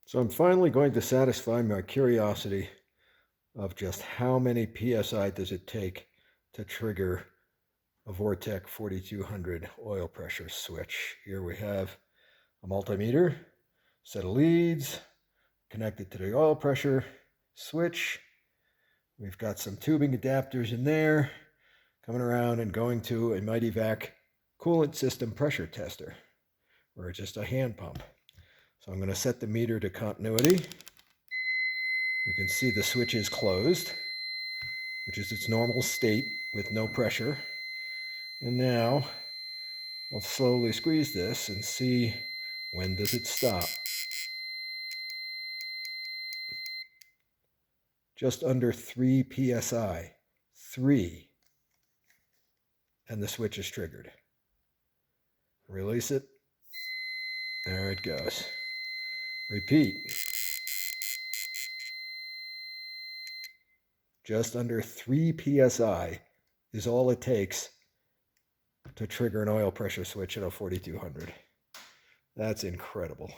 So I'm finally going to satisfy my curiosity of just how many PSI does it take to trigger a Vortec 4200 oil pressure switch. Here we have a multimeter, set of leads, connected to the oil pressure switch. We've got some tubing adapters in there, coming around and going to a Mighty Vac coolant system pressure tester, or just a hand pump. So I'm going to set the meter to continuity. You can see the switch is closed, which is its normal state with no pressure. And now I'll slowly squeeze this and see when does it stop. Just under 3 psi. 3. And the switch is triggered. Release it. There it goes. Repeat. Just under 3 psi is all it takes to trigger an oil pressure switch at a 4200. That's incredible.